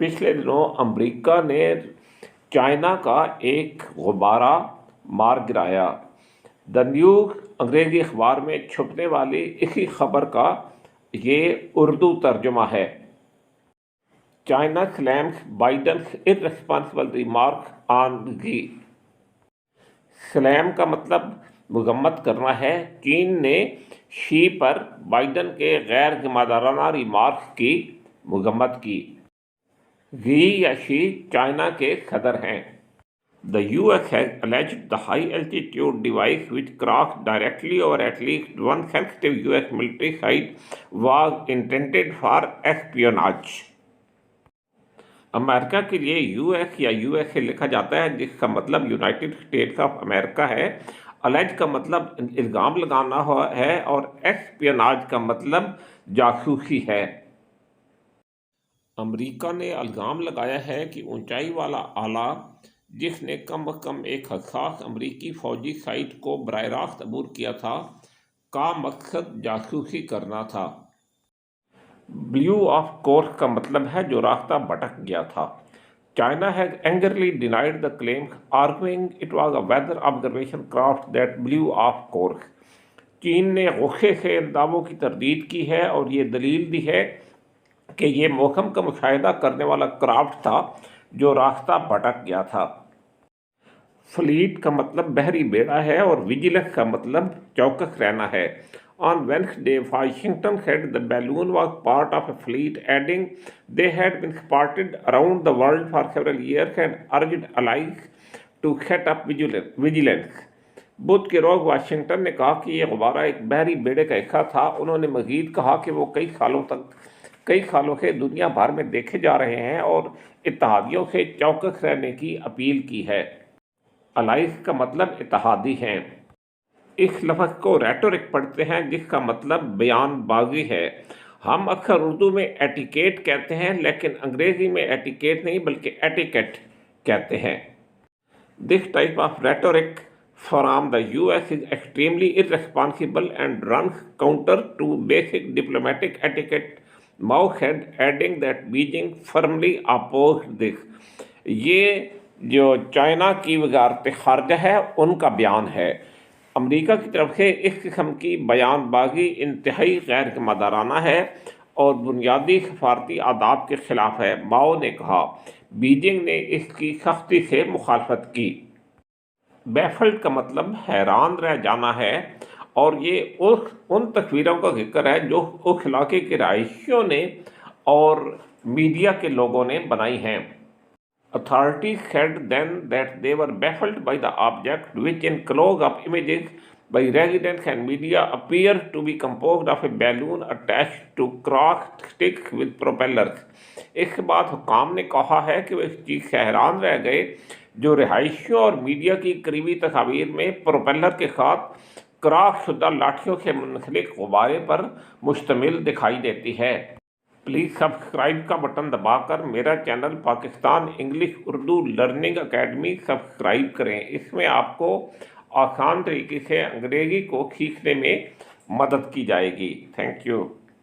پچھلے دنوں امریکہ نے چائنا کا ایک غبارہ مار گرایا۔ دی نیو انگریزی اخبار میں چھپنے والی اسی خبر کا یہ اردو ترجمہ ہے۔ China claims Biden's irresponsible remark on Xi۔ کلیم کا مطلب مذمت کرنا ہے۔ چین نے شی پر بائیڈن کے غیر ذمہ دارانہ ریمارکس کی مذمت کی۔ Xi یا شی چائنا کے صدر ہیں۔ The US has alleged the high-altitude device which crossed directly over at least one sensitive US military site was intended for espionage۔ امریکہ کے لیے یو ایس یا یو ایس اے لکھا جاتا ہے جس کا مطلب یونائٹڈ اسٹیٹس آف امریکہ ہے۔ الیج کا مطلب الزام لگانا ہے اور ایسپیوناج کا مطلب جاسوسی ہے۔ امریکہ نے الزام لگایا ہے کہ اونچائی والا آلہ جس نے کم از کم ایک حساس امریکی فوجی سائٹ کو براہ راست عبور کیا تھا کا مقصد جاسوسی کرنا تھا۔ بلیو آف کورس کا مطلب ہے جو راستہ بھٹک گیا تھا۔ China has angrily denied the claims, arguing it was a weather observation craft that blew off course۔ چین نے غصے سے ان دعووں کی تردید کی ہے اور یہ دلیل دی ہے کہ یہ موسم کا مشاہدہ کرنے والا کرافٹ تھا جو راستہ بھٹک گیا تھا۔ فلیٹ کا مطلب بحری بیڑا ہے اور ویجیلنس کا مطلب چوکس رہنا ہے۔ On Wednesday, Washington said the balloon was part of a fleet, adding they had been spotted around the world for several years and urged allies to set up vigilance۔ بدھ کے روز واشنگٹن نے کہا کہ یہ غبارہ ایک بحری بیڑے کا حصہ تھا۔ انہوں نے مزید کہا کہ وہ کئی سالوں سے دنیا بھر میں دیکھے جا رہے ہیں اور اتحادیوں سے چوکس رہنے کی اپیل کی ہے۔ الائز کا مطلب اتحادی ہیں۔ اس لفظ کو ریٹورک پڑھتے ہیں جس کا مطلب بیان بازی ہے۔ ہم اکثر اردو میں ایٹیکیٹ کہتے ہیں لیکن انگریزی میں ایٹیکیٹ نہیں بلکہ ایٹیکیٹ کہتے ہیں۔ This type of rhetoric from the US is extremely irresponsible and runs counter to basic diplomatic etiquette, Mao said, adding that Beijing firmly opposed this۔ یہ جو چائنا کی وزارت خارجہ ہے ان کا بیان ہے۔ امریکہ کی طرف سے اس قسم کی بیان بازی انتہائی غیر ذمہ دارانہ ہے اور بنیادی سفارتی آداب کے خلاف ہے، ماؤ نے کہا۔ بیجنگ نے اس کی سختی سے مخالفت کی۔ بیفلڈ کا مطلب حیران رہ جانا ہے اور یہ ان تصویروں کا ذکر ہے جو اس علاقے کے رہائشیوں نے اور میڈیا کے لوگوں نے بنائی ہیں۔ Authorities said then that they were baffled by the object, which in close-up images by residents and media appeared to be composed of a balloon attached to crossed sticks with propellers۔ اس کے بعد حکام نے کہا ہے کہ وہ اس چیز سے حیران رہ گئے جو رہائشیوں اور میڈیا کی قریبی تصاویر میں پروپیلر کے ساتھ کراس شدہ لاٹھیوں سے منسلک غبارے پر مشتمل دکھائی دیتی ہے۔ پلیز سبسکرائب کا بٹن دبا کر میرا channel Pakistan English Urdu learning academy subscribe کریں۔ اس میں آپ کو آسان طریقے سے انگریزی کو سیکھنے میں مدد کی جائے گی۔ Thank you.